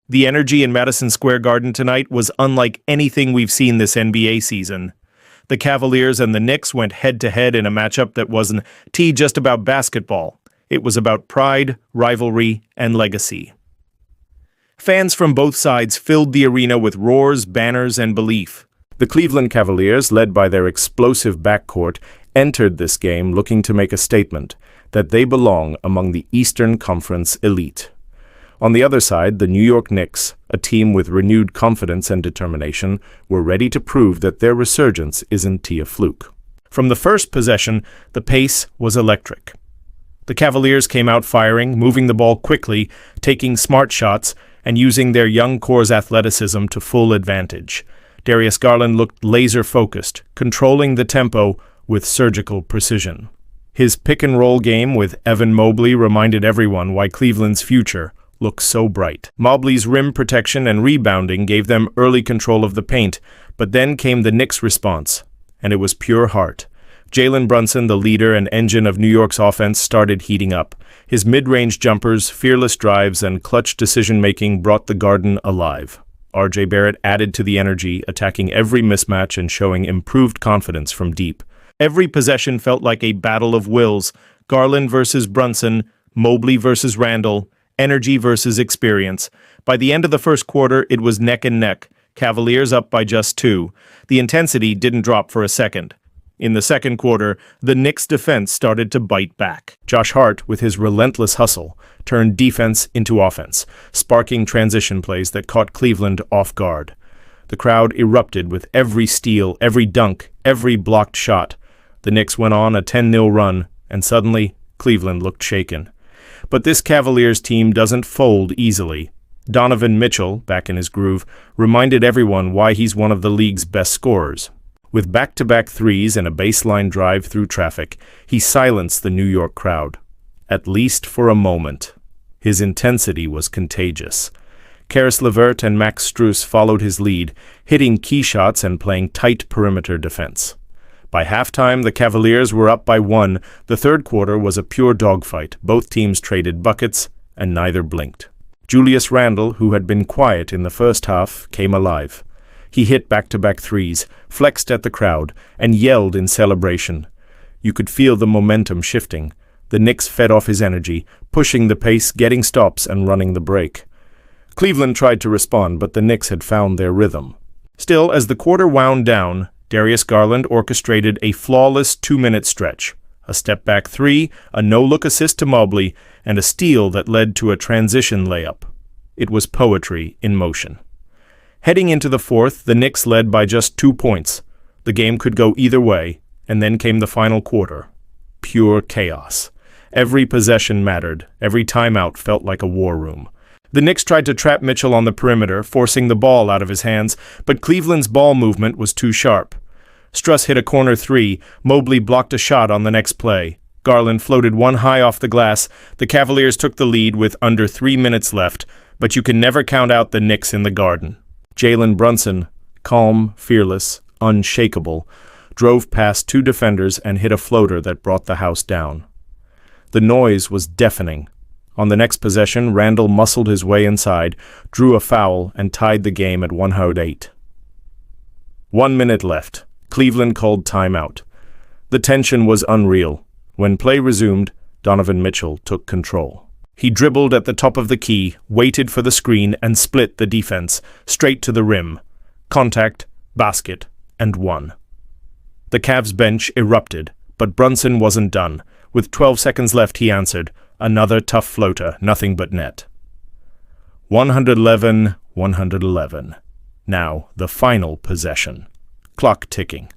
The energy in Madison Square Garden tonight was unlike anything we've seen this NBA season. The Cavaliers and the Knicks went head-to-head in a matchup that wasn't just about basketball. It was about pride, rivalry, and legacy. Fans from both sides filled the arena with roars, banners, and belief. The Cleveland Cavaliers, led by their explosive backcourt, entered this game looking to make a statement that they belong among the Eastern Conference elite. On the other side, the New York Knicks, a team with renewed confidence and determination, were ready to prove that their resurgence isn't a fluke. From the first possession, the pace was electric. The Cavaliers came out firing, moving the ball quickly, taking smart shots, and using their young core's athleticism to full advantage. Darius Garland looked laser-focused, controlling the tempo with surgical precision. His pick-and-roll game with Evan Mobley reminded everyone why Cleveland's future looked so bright. Mobley's rim protection and rebounding gave them early control of the paint, but then came the Knicks' response, and it was pure heart. Jalen Brunson, the leader and engine of New York's offense, started heating up. His mid-range jumpers, fearless drives, and clutch decision-making brought the Garden alive. R.J. Barrett added to the energy, attacking every mismatch and showing improved confidence from deep. Every possession felt like a battle of wills. Garland versus Brunson, Mobley versus Randle, energy versus experience. By the end of the first quarter, it was neck and neck. Cavaliers up by just 2. The intensity didn't drop for a second. In the second quarter, the Knicks' defense started to bite back. Josh Hart, with his relentless hustle, turned defense into offense, sparking transition plays that caught Cleveland off guard. The crowd erupted with every steal, every dunk, every blocked shot. The Knicks went on a 10-0 run, and suddenly, Cleveland looked shaken. But this Cavaliers team doesn't fold easily. Donovan Mitchell, back in his groove, reminded everyone why he's one of the league's best scorers. With back-to-back threes and a baseline drive through traffic, he silenced the New York crowd. At least for a moment. His intensity was contagious. Karis LeVert and Max Strus followed his lead, hitting key shots and playing tight perimeter defense. By halftime, the Cavaliers were up by 1. The third quarter was a pure dogfight. Both teams traded buckets, and neither blinked. Julius Randle, who had been quiet in the first half, came alive. He hit back-to-back threes, flexed at the crowd, and yelled in celebration. You could feel the momentum shifting. The Knicks fed off his energy, pushing the pace, getting stops, and running the break. Cleveland tried to respond, but the Knicks had found their rhythm. Still, as the quarter wound down, Darius Garland orchestrated a flawless 2-minute stretch. A step-back 3, a no-look assist to Mobley, and a steal that led to a transition layup. It was poetry in motion. Heading into the fourth, the Knicks led by just 2 points. The game could go either way, and then came the final quarter. Pure chaos. Every possession mattered. Every timeout felt like a war room. The Knicks tried to trap Mitchell on the perimeter, forcing the ball out of his hands, but Cleveland's ball movement was too sharp. Strus hit a corner 3. Mobley blocked a shot on the next play. Garland floated one high off the glass. The Cavaliers took the lead with under 3 minutes left, but you can never count out the Knicks in the Garden. Jalen Brunson, calm, fearless, unshakable, drove past 2 defenders and hit a floater that brought the house down. The noise was deafening. On the next possession, Randle muscled his way inside, drew a foul, and tied the game at 108. 1 minute left. Cleveland called timeout. The tension was unreal. When play resumed, Donovan Mitchell took control. He dribbled at the top of the key, waited for the screen, and split the defense, straight to the rim. Contact, basket, and one. The Cavs bench erupted, but Brunson wasn't done. With 12 seconds left, he answered, another tough floater, nothing but net. 111. Now, the final possession. Clock ticking.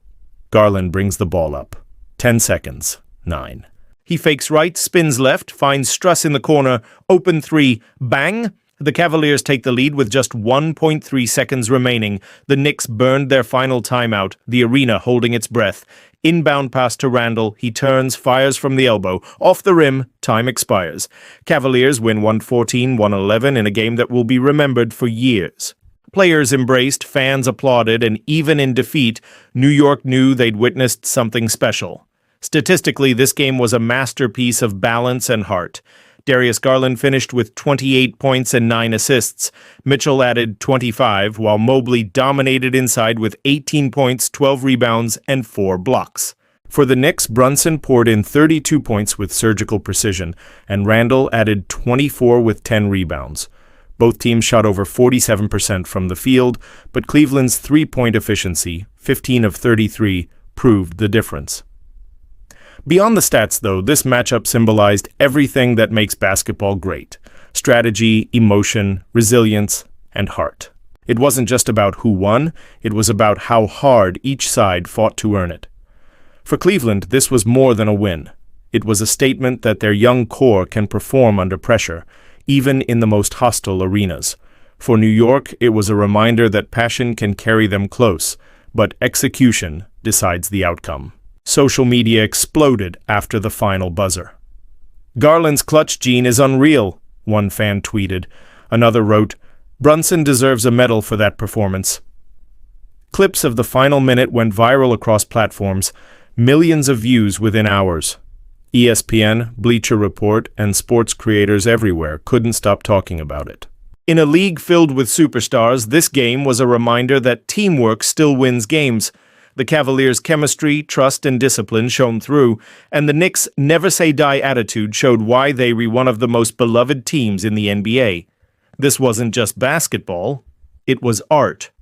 Garland brings the ball up. 10 seconds. 9. He fakes right, spins left, finds Strus in the corner, open 3, bang! The Cavaliers take the lead with just 1.3 seconds remaining. The Knicks burned their final timeout, the arena holding its breath. Inbound pass to Randle, he turns, fires from the elbow. Off the rim, time expires. Cavaliers win 114-111 in a game that will be remembered for years. Players embraced, fans applauded, and even in defeat, New York knew they'd witnessed something special. Statistically, this game was a masterpiece of balance and heart. Darius Garland finished with 28 points and 9 assists. Mitchell added 25, while Mobley dominated inside with 18 points, 12 rebounds, and 4 blocks. For the Knicks, Brunson poured in 32 points with surgical precision, and Randle added 24 with 10 rebounds. Both teams shot over 47% from the field, but Cleveland's three-point efficiency, 15 of 33, proved the difference. Beyond the stats, though, this matchup symbolized everything that makes basketball great: strategy, emotion, resilience, and heart. It wasn't just about who won, it was about how hard each side fought to earn it. For Cleveland, this was more than a win. It was a statement that their young core can perform under pressure, even in the most hostile arenas. For New York, it was a reminder that passion can carry them close, but execution decides the outcome. Social media exploded after the final buzzer. "Garland's clutch gene is unreal," one fan tweeted. Another wrote, "Brunson deserves a medal for that performance." Clips of the final minute went viral across platforms, millions of views within hours. ESPN, Bleacher Report, and sports creators everywhere couldn't stop talking about it. In a league filled with superstars, this game was a reminder that teamwork still wins games. The Cavaliers' chemistry, trust, and discipline shone through, and the Knicks' never-say-die attitude showed why they were one of the most beloved teams in the NBA. This wasn't just basketball, it was art.